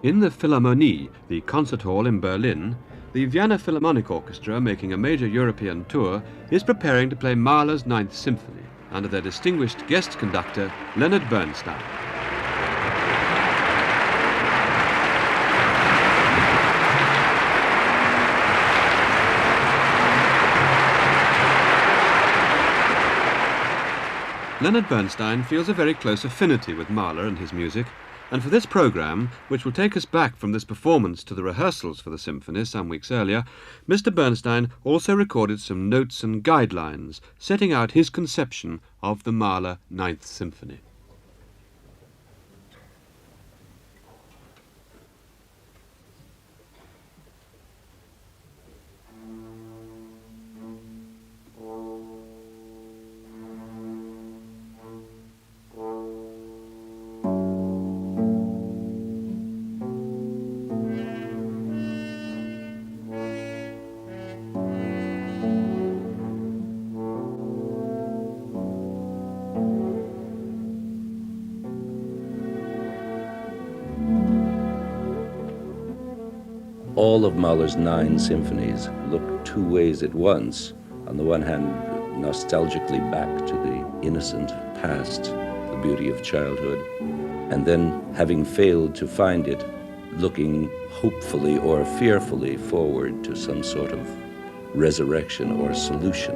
In the Philharmonie, the concert hall in Berlin, the Vienna Philharmonic Orchestra, making a major European tour, is preparing to play Mahler's Ninth Symphony under their distinguished guest conductor, Leonard Bernstein. Leonard Bernstein feels a very close affinity with Mahler and his music, and for this programme, which will take us back from this performance to the rehearsals for the symphony some weeks earlier, Mr. Bernstein also recorded some notes and guidelines setting out his conception of the Mahler Ninth Symphony. All of Mahler's 9 symphonies look two ways at once. On the one hand, nostalgically back to the innocent past, the beauty of childhood, and then, having failed to find it, looking hopefully or fearfully forward to some sort of resurrection or solution.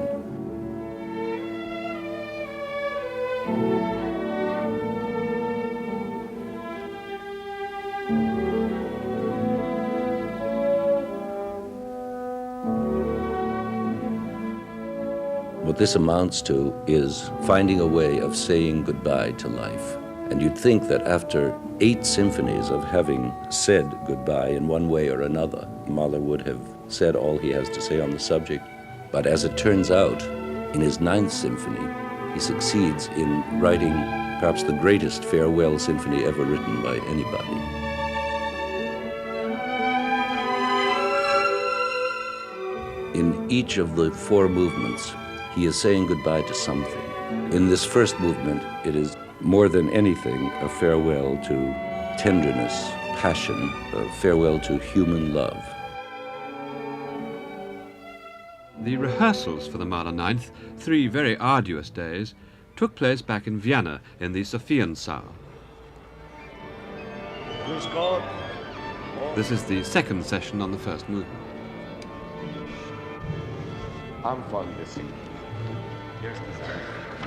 What this amounts to is finding a way of saying goodbye to life. And you'd think that after 8 symphonies of having said goodbye in one way or another, Mahler would have said all he has to say on the subject. But as it turns out, in his 9th symphony, he succeeds in writing perhaps the greatest farewell symphony ever written by anybody. In each of the 4 movements, he is saying goodbye to something. In this first movement, it is more than anything a farewell to tenderness, passion, a farewell to human love. The rehearsals for the Mahler Ninth, 3 very arduous days, took place back in Vienna in the Sophiensaal. This is the second session on the first movement.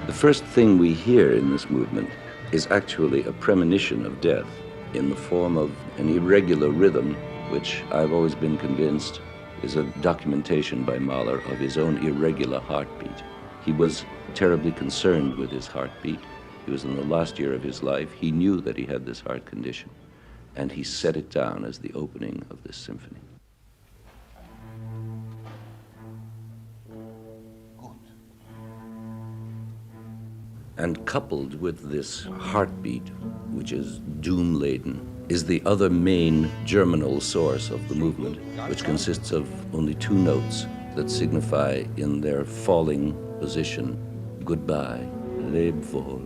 The first thing we hear in this movement is actually a premonition of death in the form of an irregular rhythm, which I've always been convinced is a documentation by Mahler of his own irregular heartbeat. He was terribly concerned with his heartbeat. He was in the last year of his life. He knew that he had this heart condition, and he set it down as the opening of this symphony. And coupled with this heartbeat, which is doom-laden, is the other main germinal source of the movement, which consists of only 2 notes that signify in their falling position, goodbye, leb wohl,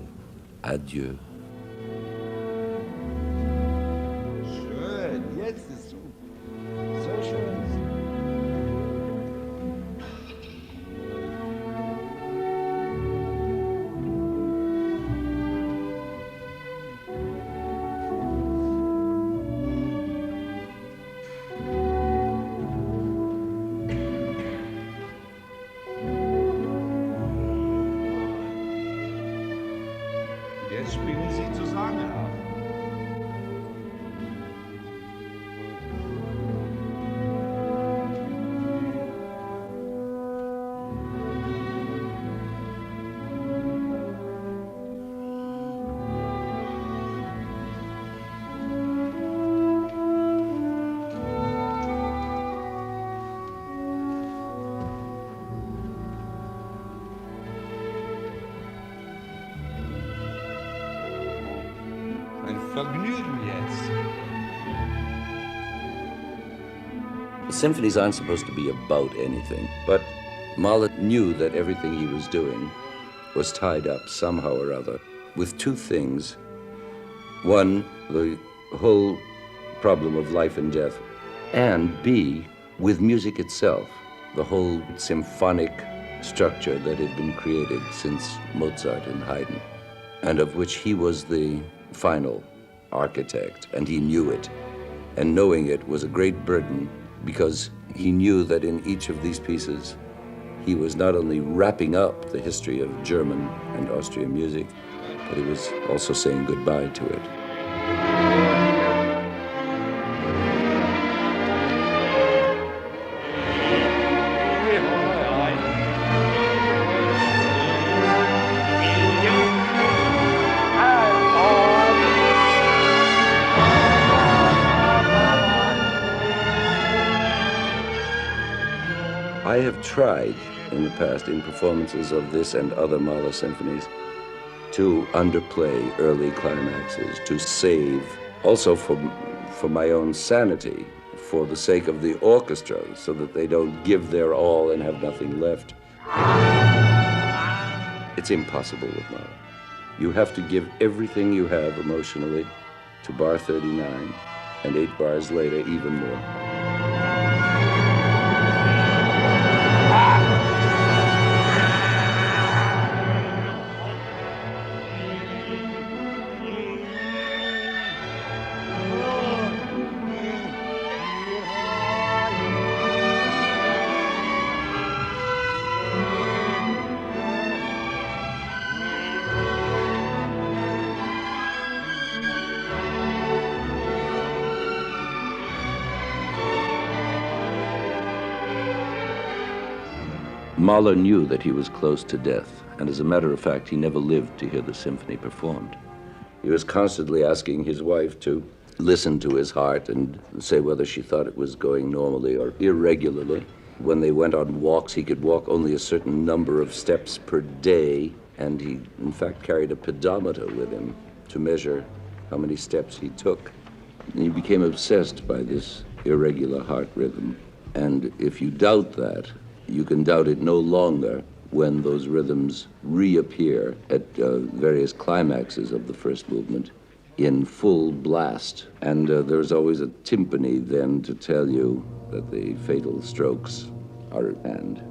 adieu. Schön, jetzt ist so schön. Jetzt spielen sie zusammen ab. Vergnügen jetzt. The symphonies aren't supposed to be about anything, but Mahler knew that everything he was doing was tied up somehow or other with 2 things. One, the whole problem of life and death, and B, with music itself, the whole symphonic structure that had been created since Mozart and Haydn, and of which he was the final architect, and he knew it. And knowing it was a great burden, because he knew that in each of these pieces, he was not only wrapping up the history of German and Austrian music, but he was also saying goodbye to it. I have tried in the past, in performances of this and other Mahler symphonies, to underplay early climaxes, to save, also for my own sanity, for the sake of the orchestra, so that they don't give their all and have nothing left. It's impossible with Mahler. You have to give everything you have emotionally to bar 39, and 8 bars later, even more. Mahler knew that he was close to death, and as a matter of fact, he never lived to hear the symphony performed. He was constantly asking his wife to listen to his heart and say whether she thought it was going normally or irregularly. When they went on walks, he could walk only a certain number of steps per day, and he, in fact, carried a pedometer with him to measure how many steps he took. And he became obsessed by this irregular heart rhythm, and if you doubt that, you can doubt it no longer when those rhythms reappear at various climaxes of the first movement in full blast. And there's always a timpani then to tell you that the fatal strokes are at hand.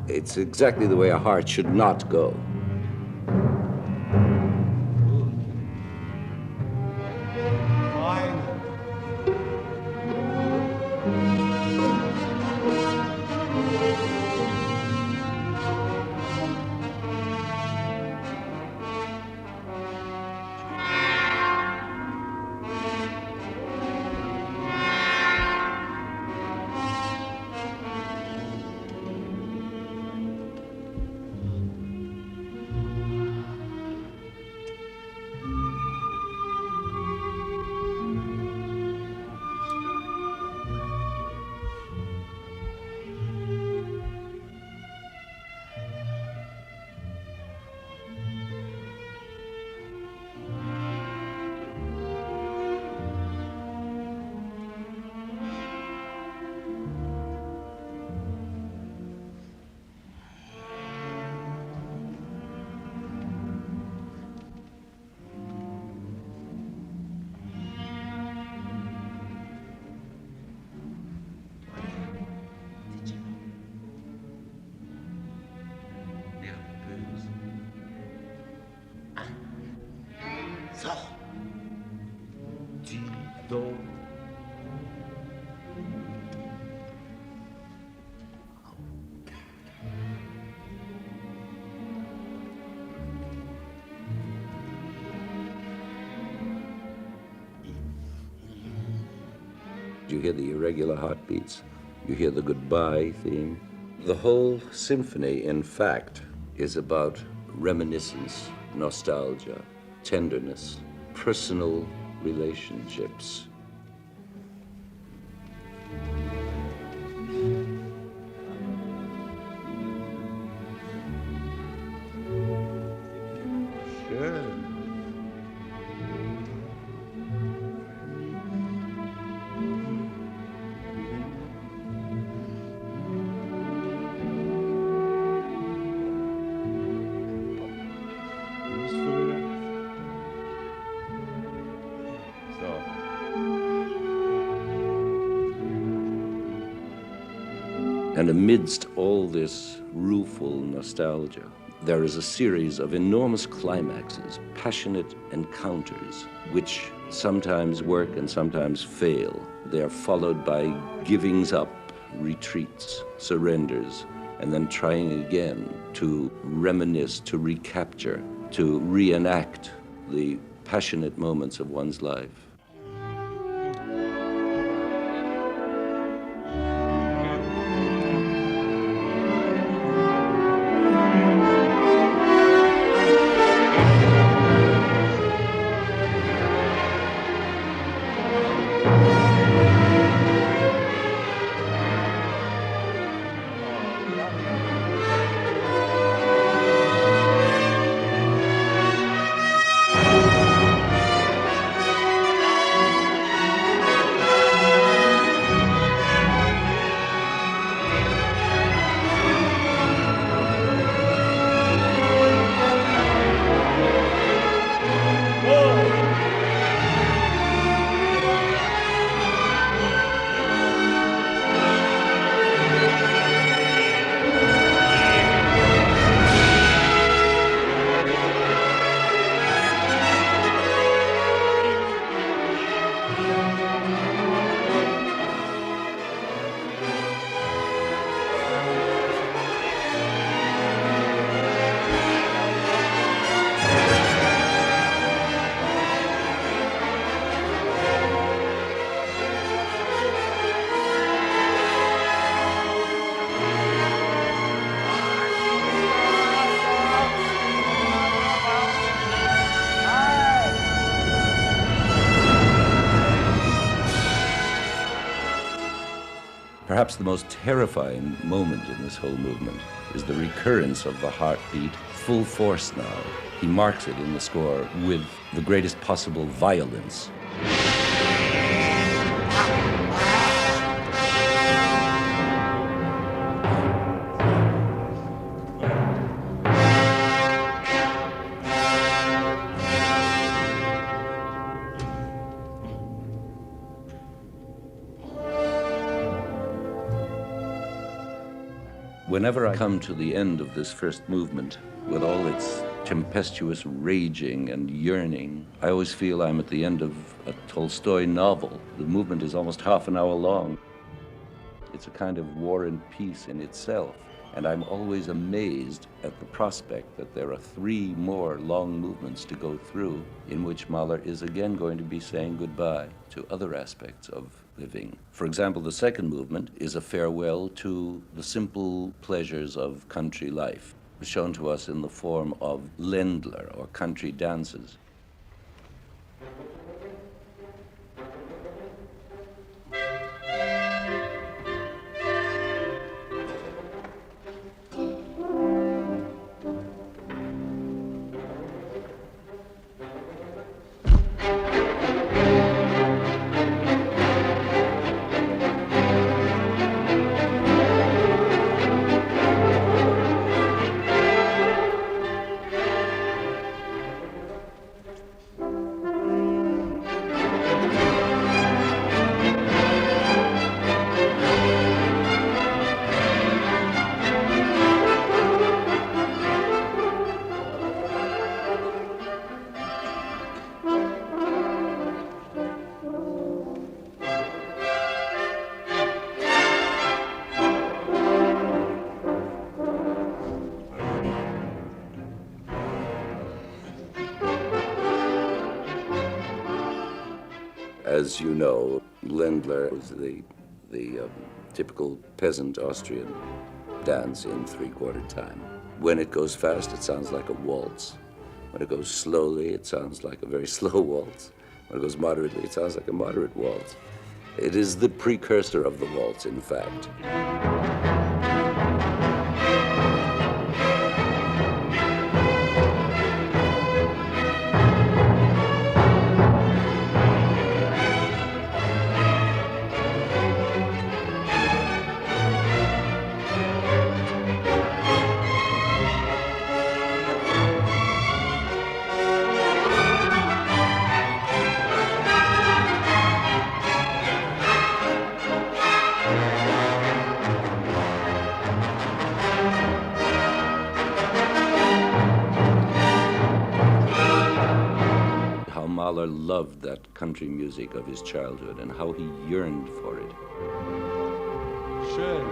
It's exactly the way a heart should not go. You hear the irregular heartbeats. You hear the goodbye theme. The whole symphony, in fact, is about reminiscence, nostalgia, tenderness, personal relationships. And amidst all this rueful nostalgia, there is a series of enormous climaxes, passionate encounters, which sometimes work and sometimes fail. They are followed by givings up, retreats, surrenders, and then trying again to reminisce, to recapture, to reenact the passionate moments of one's life. Perhaps the most terrifying moment in this whole movement is the recurrence of the heartbeat, full force now. He marks it in the score with the greatest possible violence. Whenever I come to the end of this first movement, with all its tempestuous raging and yearning, I always feel I'm at the end of a Tolstoy novel. The movement is almost half an hour long. It's a kind of war and peace in itself. And I'm always amazed at the prospect that there are 3 more long movements to go through in which Mahler is again going to be saying goodbye to other aspects of living. For example, the second movement is a farewell to the simple pleasures of country life, shown to us in the form of Ländler, or country dances. As you know, Ländler was the typical peasant Austrian dance in 3/4 time. When it goes fast, it sounds like a waltz. When it goes slowly, it sounds like a very slow waltz. When it goes moderately, it sounds like a moderate waltz. It is the precursor of the waltz, in fact. Mahler loved that country music of his childhood and how he yearned for it. Schön.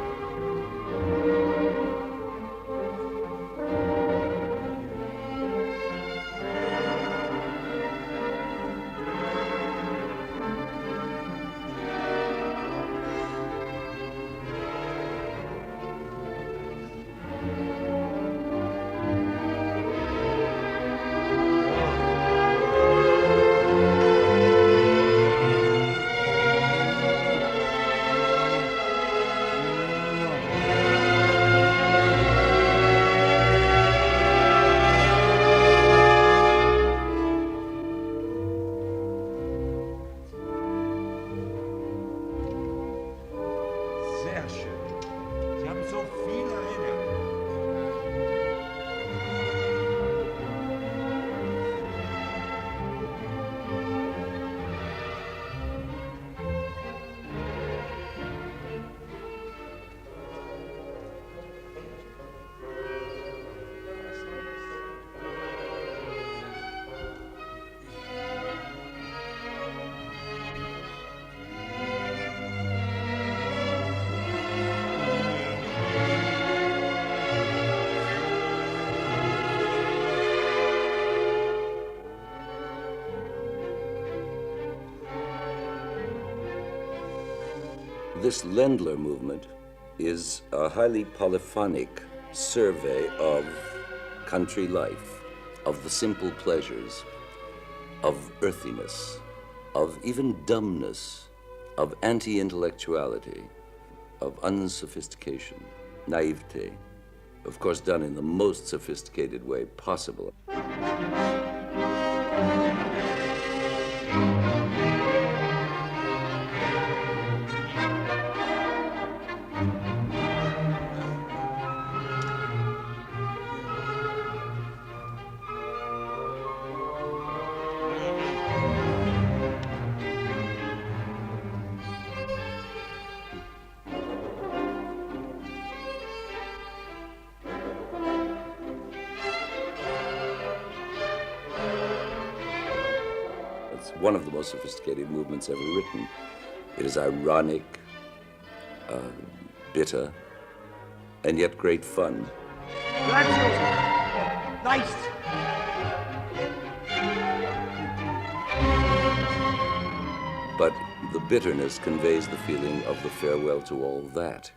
This Ländler movement is a highly polyphonic survey of country life, of the simple pleasures, of earthiness, of even dumbness, of anti-intellectuality, of unsophistication, naivete, of course done in the most sophisticated way possible. One of the most sophisticated movements ever written. It is ironic, bitter, and yet great fun. Nice. But the bitterness conveys the feeling of the farewell to all that.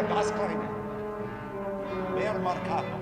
Das kleine. Mehr marcato.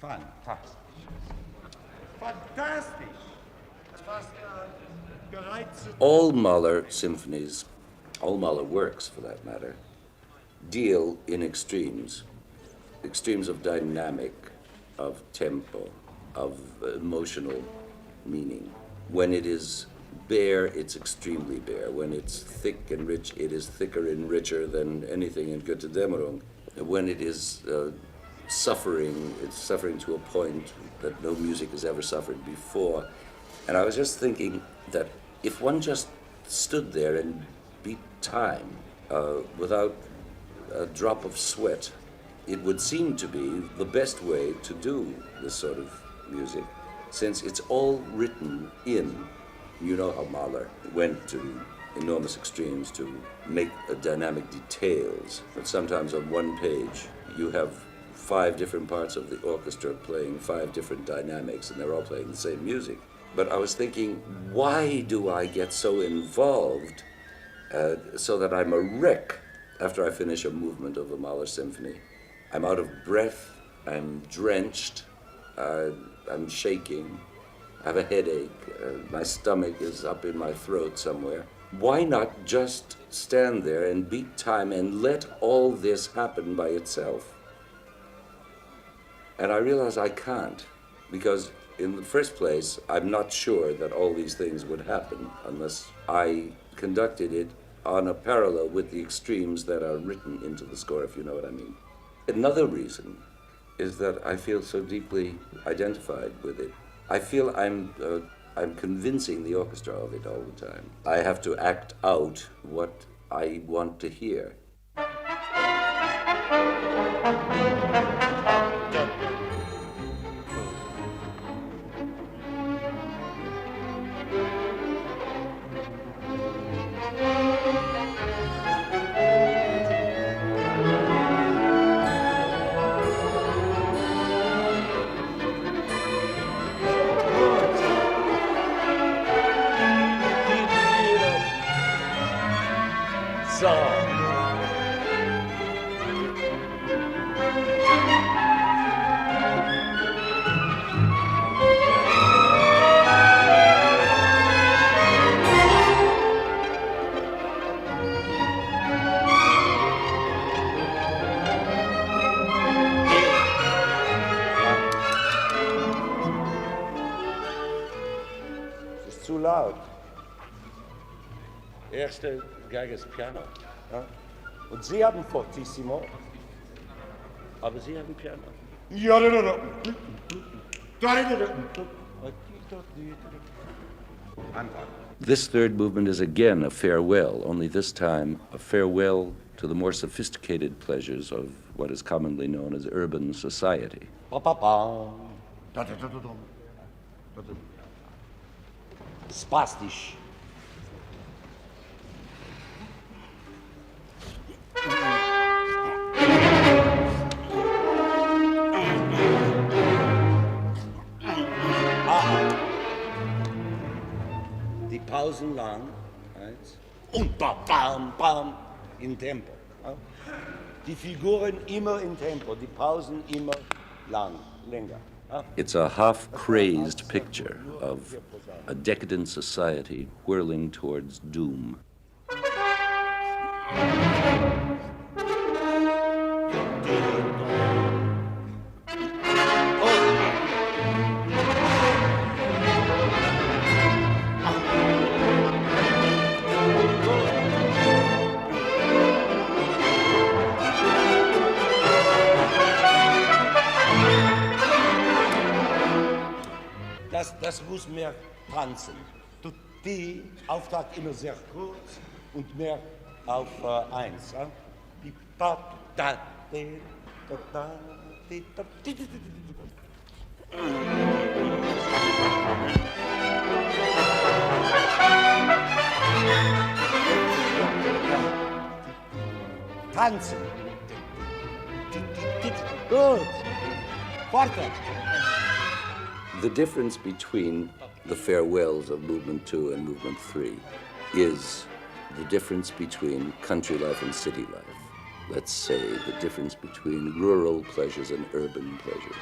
Fantastisch. Fantastisch. Fast bereit zu... All Mahler symphonies, all Mahler works for that matter, deal in extremes of dynamic, of tempo, of emotional meaning. When it is bare, it's extremely bare. When it's thick and rich, it is thicker and richer than anything in Götterdämmerung. When it is suffering, it's suffering to a point that no music has ever suffered before. And I was just thinking that if one just stood there and beat time without a drop of sweat, it would seem to be the best way to do this sort of music, since it's all written in. You know how Mahler went to enormous extremes to make dynamic details, but sometimes on one page you have 5 different parts of the orchestra playing 5 different dynamics, and they're all playing the same music. But I was thinking, why do I get so involved so that I'm a wreck after I finish a movement of a Mahler symphony? I'm out of breath, I'm drenched, I'm shaking, I have a headache, my stomach is up in my throat somewhere. Why not just stand there and beat time and let all this happen by itself? And I realize I can't, because in the first place, I'm not sure that all these things would happen unless I conducted it on a parallel with the extremes that are written into the score, if you know what I mean. Another reason is that I feel so deeply identified with it. I feel I'm convincing the orchestra of it all the time. I have to act out what I want to hear. Zu laut. Erste Geige ist Piano. Ja? Und Sie haben Fortissimo. Aber Sie haben Piano. Ja, This third movement is again a farewell, only this time a farewell to the more sophisticated pleasures of what is commonly known as urban society. Spastisch. Die Pausen lang, und bam, bam, in Tempo. Die Figuren immer in Tempo, die Pausen immer lang, länger. It's a half-crazed picture of a decadent society whirling towards doom. Das muss mehr tanzen. Die Auftakt immer sehr kurz und mehr auf 1. Die pa da de da da di da di di tanzen. Gut. Forte. The difference between the farewells of Movement 2 and Movement 3 is the difference between country life and city life. let's say, the difference between rural pleasures and urban pleasures.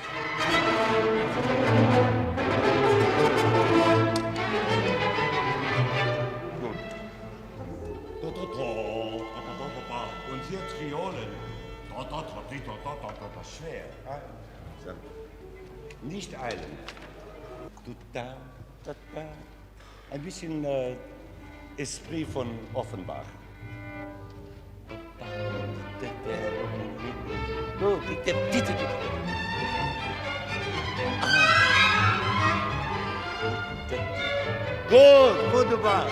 Und hier Triolen. Schwer. Nicht eilen. Ein bisschen Esprit von Offenbach. Gut, wunderbar.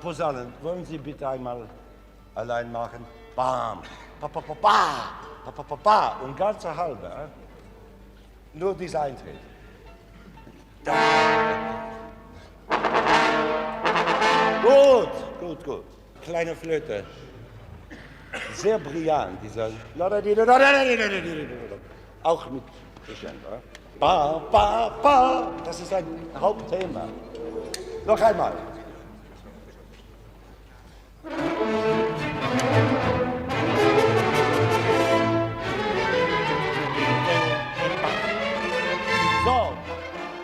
Posaunen, wollen Sie bitte einmal allein machen? Bam, pa pa pa pa, pa pa pa pa, und ganze halbe. Nur dieser Eintritt. Gut. Kleine Flöte. Sehr brillant, dieser. Auch mit Crescendo. Pa, pa, pa. Das ist ein Hauptthema. Noch einmal.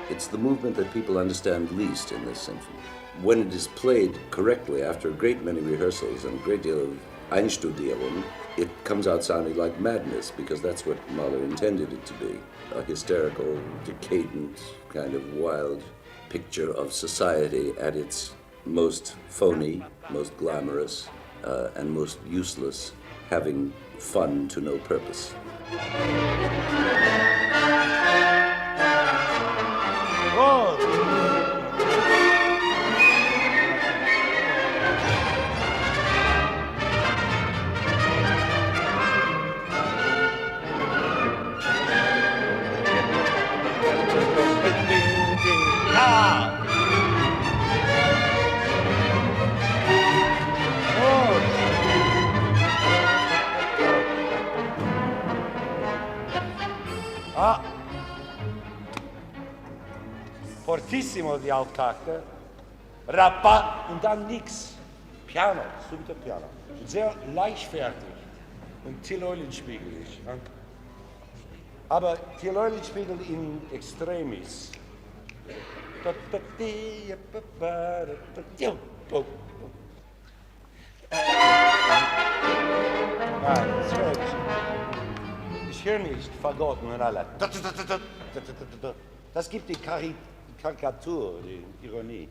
It's the movement that people understand least in this symphony. When it is played correctly after a great many rehearsals and a great deal of Einstudierung, it comes out sounding like madness because that's what Mahler intended it to be. A hysterical, decadent, kind of wild picture of society at its most phony, most glamorous, and most useless, having fun to no purpose. Fortissimo die Auftakte, Rappa und dann nix. Piano, subito Piano. Sehr leichtfertig und Till-Eulenspiegelig. Ja? Aber Till-Eulenspiegel in Extremis. Ich höre nicht vergotten und alle. Das gibt die Karikatur, die Ironie.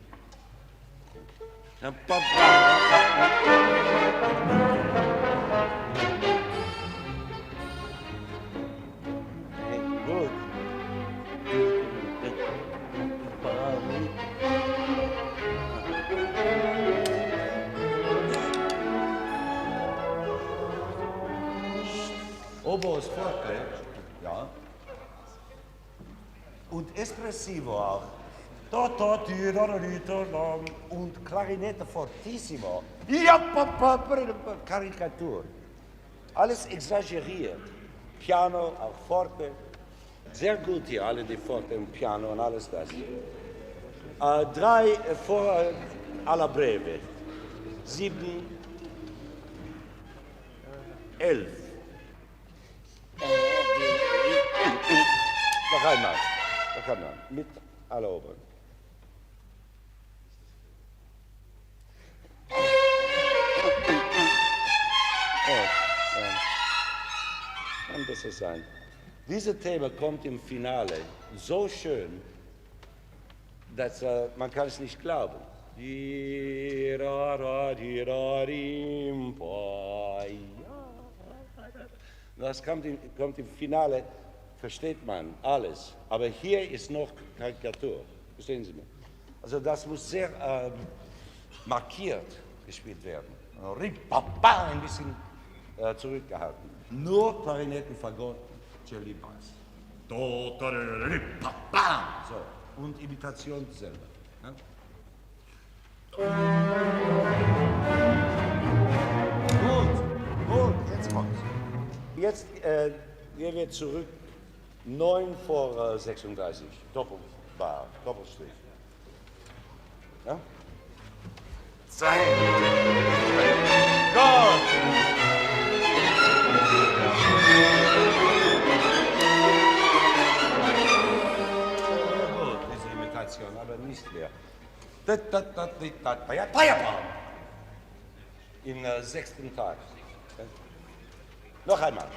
Gut. Oboe ist forte, ja. Und espressivo auch. Und Klarinette fortissimo. Karikatur. Alles exageriert. Piano, auch forte. Sehr gut hier, alle die forte und Piano und alles das. 3 vor alla breve. 7, 11. Noch einmal. Mit aller Oberen. Kann besser sein. Dieses Thema kommt im Finale so schön, dass man kann es nicht glauben. Das kommt im Finale, versteht man alles. Aber hier ist noch Karikatur. Verstehen Sie mich? Also das muss sehr markiert gespielt werden. Rip-pa-pa, ein bisschen zurückgehalten. Nur Klarinetten, Fagott, Celli, Bass. Rip-pa-pa. So, und Imitation selber. Ja? Gut, jetzt kommt's. Jetzt gehen wir zurück, 9 vor 36, Doppelbar, Doppelstrich. Ja? Zeit. Gott! Ja, gut, diese Imitation, aber nicht mehr. Im 6. Tag. Noch einmal.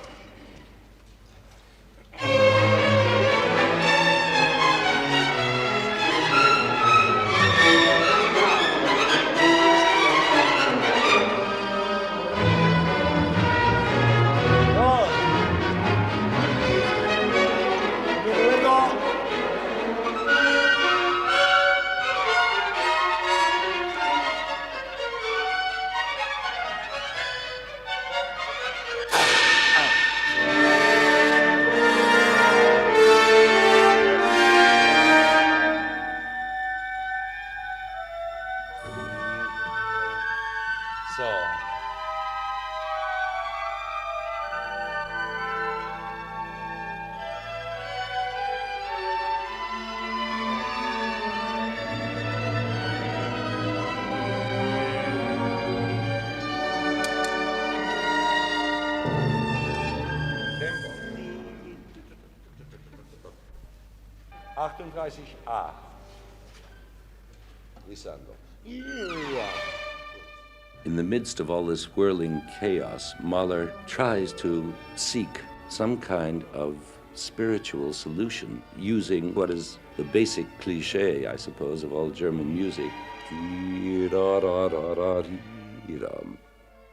A. Lisandro. In the midst of all this whirling chaos, Mahler tries to seek some kind of spiritual solution using what is the basic cliche, I suppose, of all German music.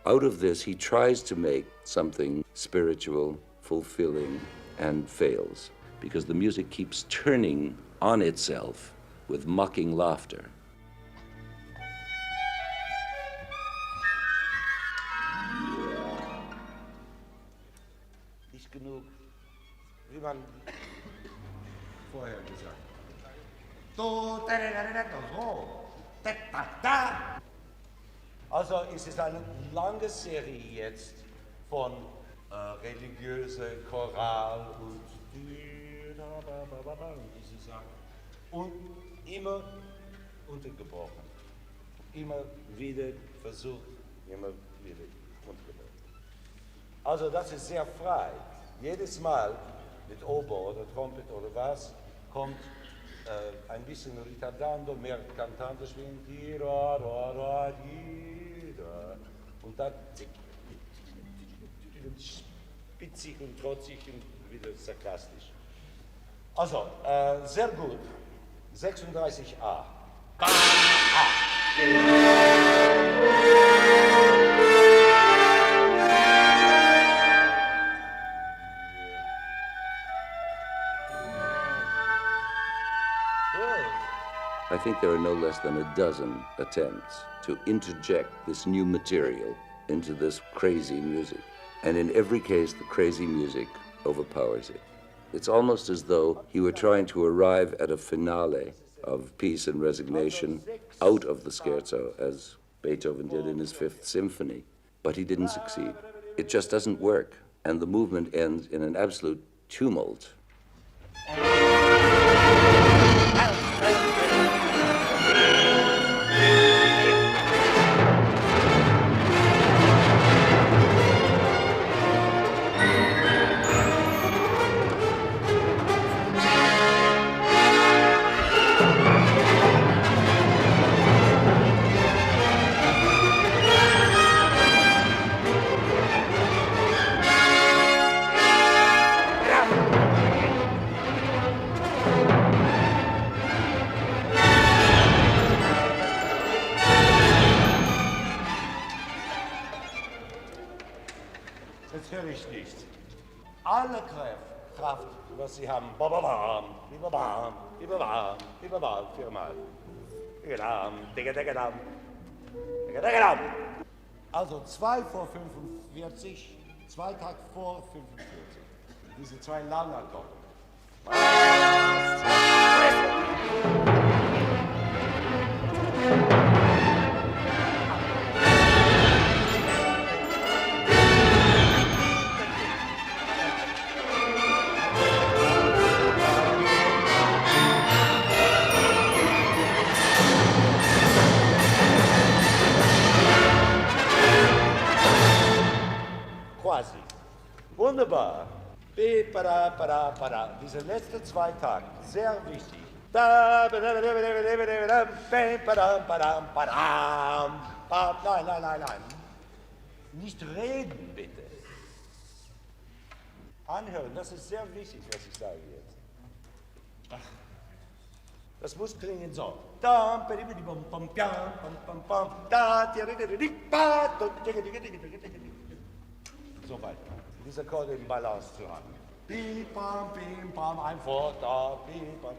Out of this, he tries to make something spiritual, fulfilling, and fails, because the music keeps turning on itself with mocking laughter. Nicht genug, wie man vorher gesagt hat. Also ist es eine lange Serie jetzt von religiöse Choral und diese Sachen. Und immer untergebrochen. Immer wieder versucht, immer wieder untergebrochen. Also das ist sehr frei. Jedes Mal mit Oboe oder Trompet oder was kommt ein bisschen ritardando, mehr cantando spielen. Und dann spitzig und trotzig und wieder sarkastisch. Also, sehr gut. 36a. I think there are no less than a dozen attempts to interject this new material into this crazy music. And in every case, the crazy music overpowers it. It's almost as though he were trying to arrive at a finale of peace and resignation out of the scherzo, as Beethoven did in his Fifth Symphony. But he didn't succeed. It just doesn't work. And the movement ends in an absolute tumult. Natürlich nicht. Alle Kraft, was sie haben, bababam, bibabam, bibabam, bibabam, viermal. Digadam, digadam, digadam, Also 2 vor 45, 2 Takt vor 45. Diese 2 Langakkorde. Quasi. Wunderbar. Para, para, para. Diese letzten 2 Takte, sehr wichtig. Nein. Nicht reden, bitte. Anhören, das ist sehr wichtig, was ich sage jetzt. Das muss klingen so. So weiter. Diese Akkorde im Balance zu haben. Bim, bam, ein Fort, da, bim, bam.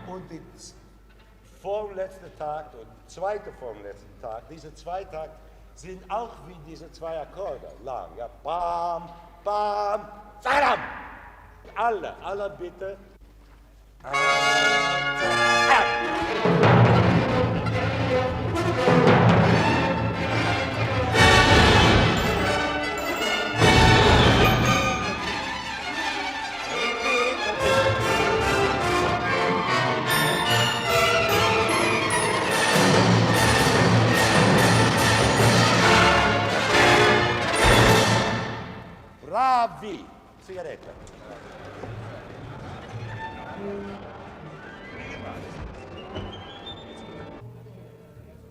Und die vorletzte Takt und zweite vorletzte Takt, diese 2 Takte sind auch wie diese 2 Akkorde lang. Ja, bam, bam, zadam. Alle bitte. Bravi! Sigaretta.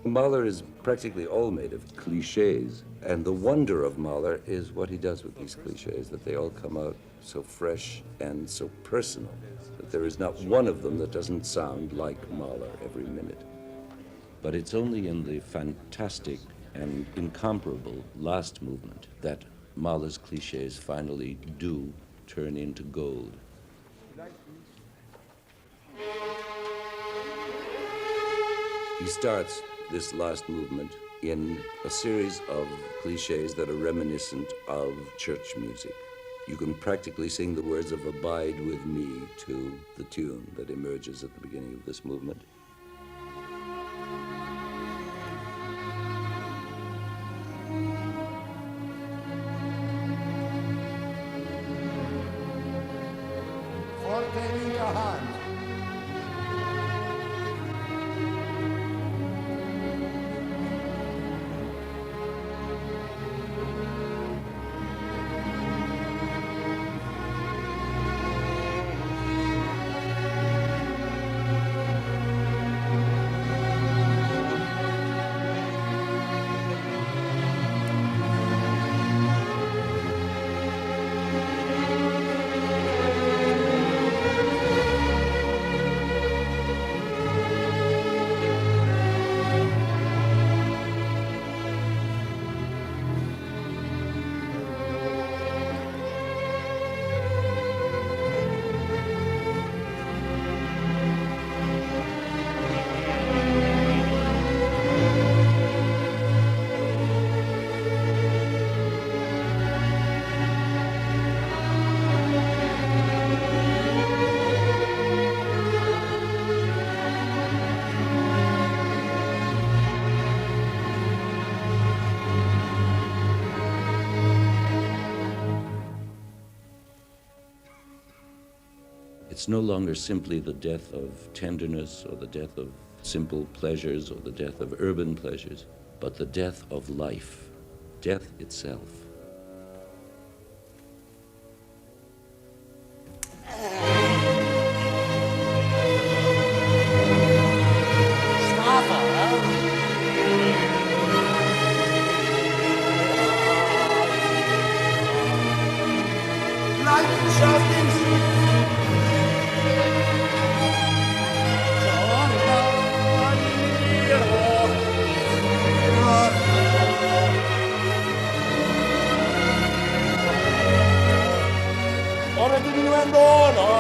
Mahler is practically all made of cliches, and the wonder of Mahler is what he does with these cliches, that they all come out so fresh and so personal, that there is not one of them that doesn't sound like Mahler every minute. But it's only in the fantastic and incomparable last movement that Mahler's cliches finally do turn into gold. He starts this last movement in a series of cliches that are reminiscent of church music. You can practically sing the words of "Abide with me" to the tune that emerges at the beginning of this movement. Forte in your hand. It's no longer simply the death of tenderness or the death of simple pleasures or the death of urban pleasures, but the death of life, death itself. and honor.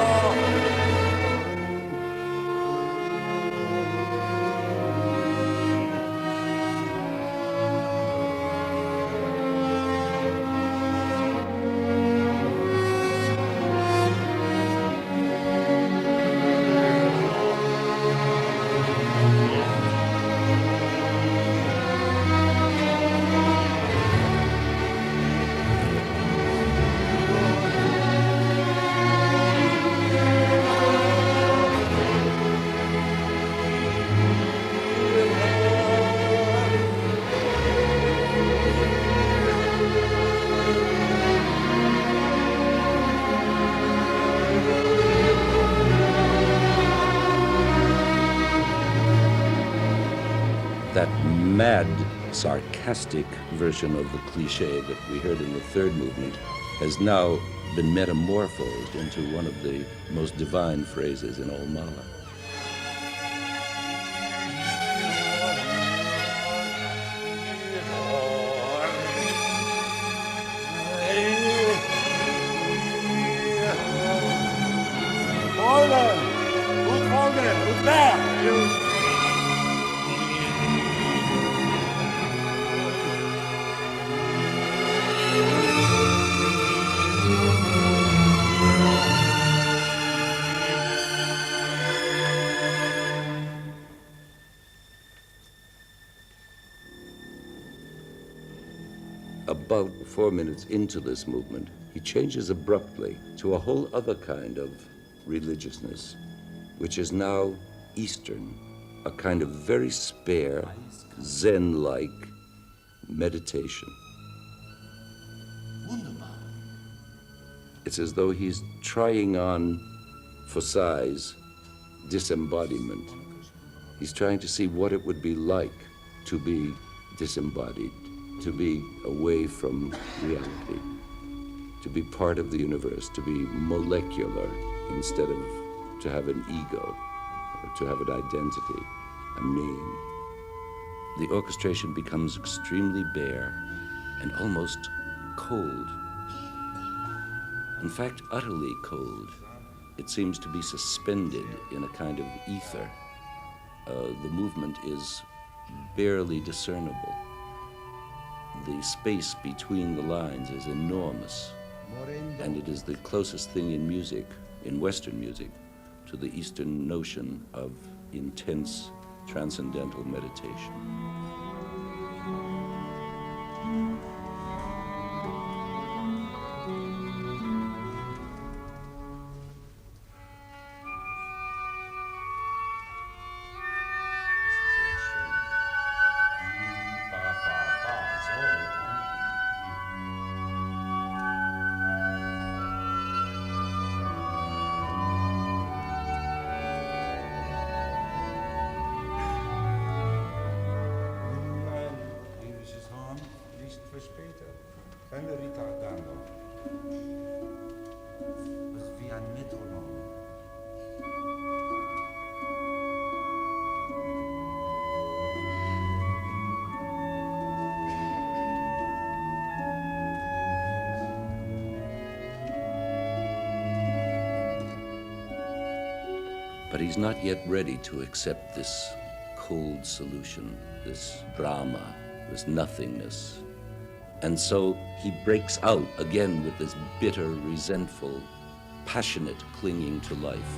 That mad, sarcastic version of the cliche that we heard in the third movement has now been metamorphosed into one of the most divine phrases in all Mahler. About 4 minutes into this movement, he changes abruptly to a whole other kind of religiousness, which is now Eastern, a kind of very spare, Zen-like meditation. It's as though he's trying on, for size, disembodiment. He's trying to see what it would be like to be disembodied, to be away from reality, to be part of the universe, to be molecular instead of to have an ego, or to have an identity, a name. The orchestration becomes extremely bare and almost cold. In fact, utterly cold. It seems to be suspended in a kind of ether. The movement is barely discernible. The space between the lines is enormous, and it is the closest thing in music, in Western music, to the Eastern notion of intense transcendental meditation. But he's not yet ready to accept this cold solution, this drama, this nothingness. And so he breaks out again with this bitter, resentful, passionate clinging to life.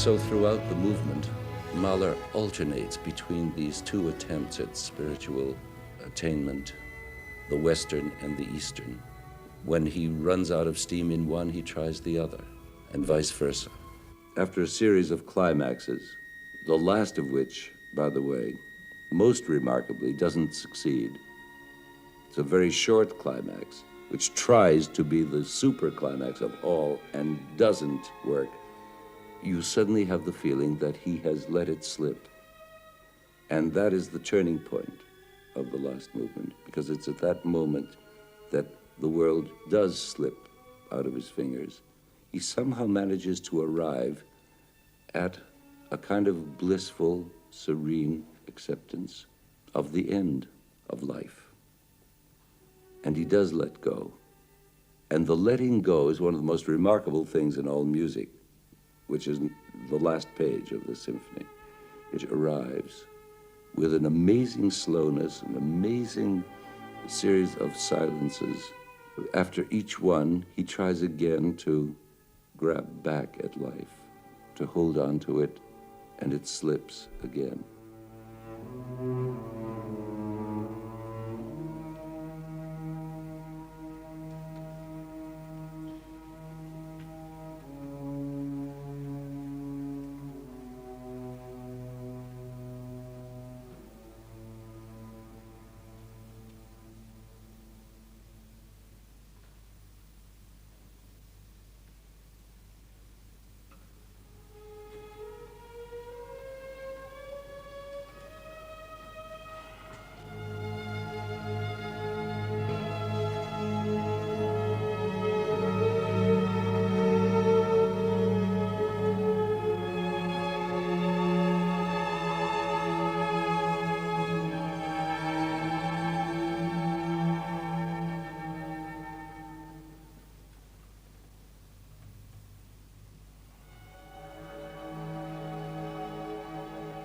So throughout the movement, Mahler alternates between these two attempts at spiritual attainment, the Western and the Eastern. When he runs out of steam in one, he tries the other, and vice versa. After a series of climaxes, the last of which, by the way, most remarkably, doesn't succeed. It's a very short climax, which tries to be the super climax of all and doesn't work. You suddenly have the feeling that he has let it slip. And that is the turning point of the last movement, because it's at that moment that the world does slip out of his fingers. He somehow manages to arrive at a kind of blissful, serene acceptance of the end of life. And he does let go. And the letting go is one of the most remarkable things in all music, which is the last page of the symphony. It arrives with an amazing slowness, an amazing series of silences. After each one, he tries again to grab back at life, to hold on to it, and it slips again.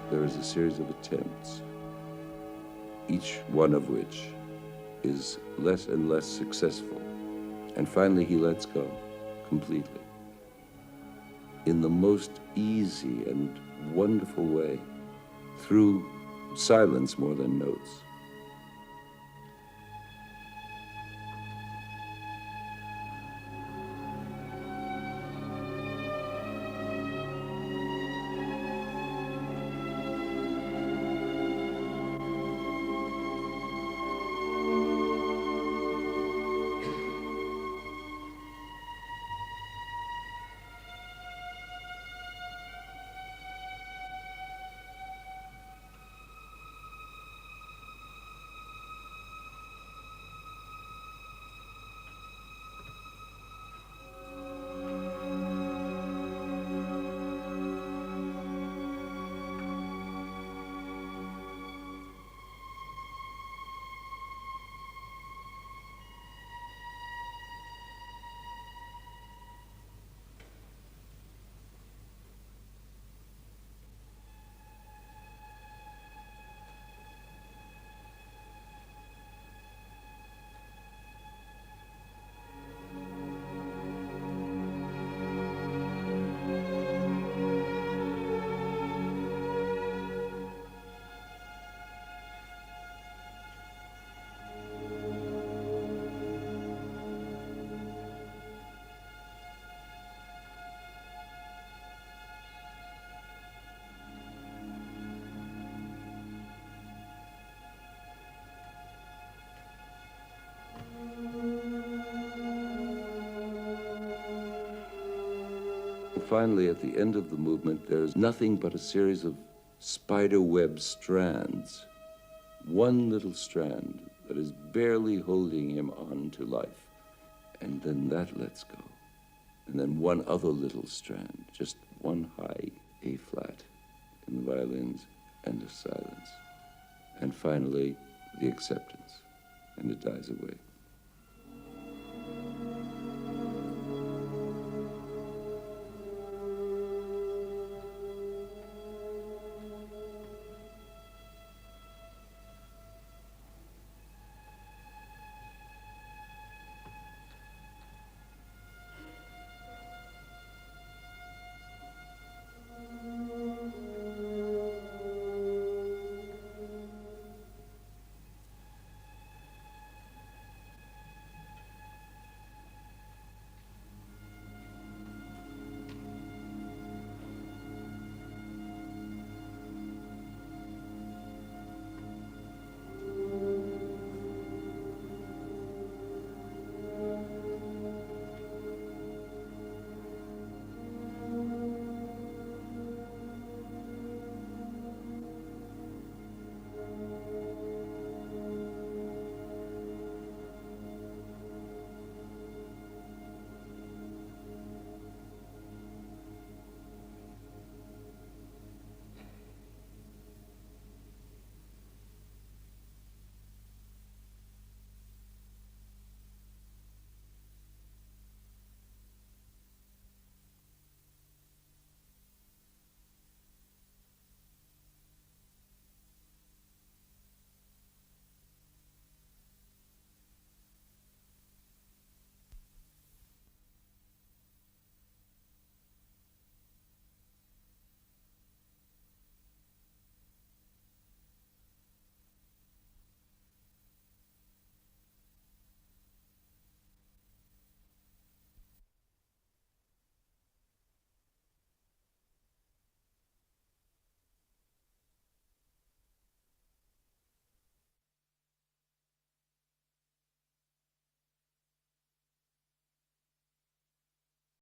There is a series of attempts, each one of which is less and less successful. And finally, he lets go completely in the most easy and wonderful way, through silence more than notes. Finally, at the end of the movement, there's nothing but a series of spider-web strands. One little strand that is barely holding him on to life. And then that lets go. And then one other little strand, just one high A flat in the violins, and a silence. And finally, the acceptance, and it dies away.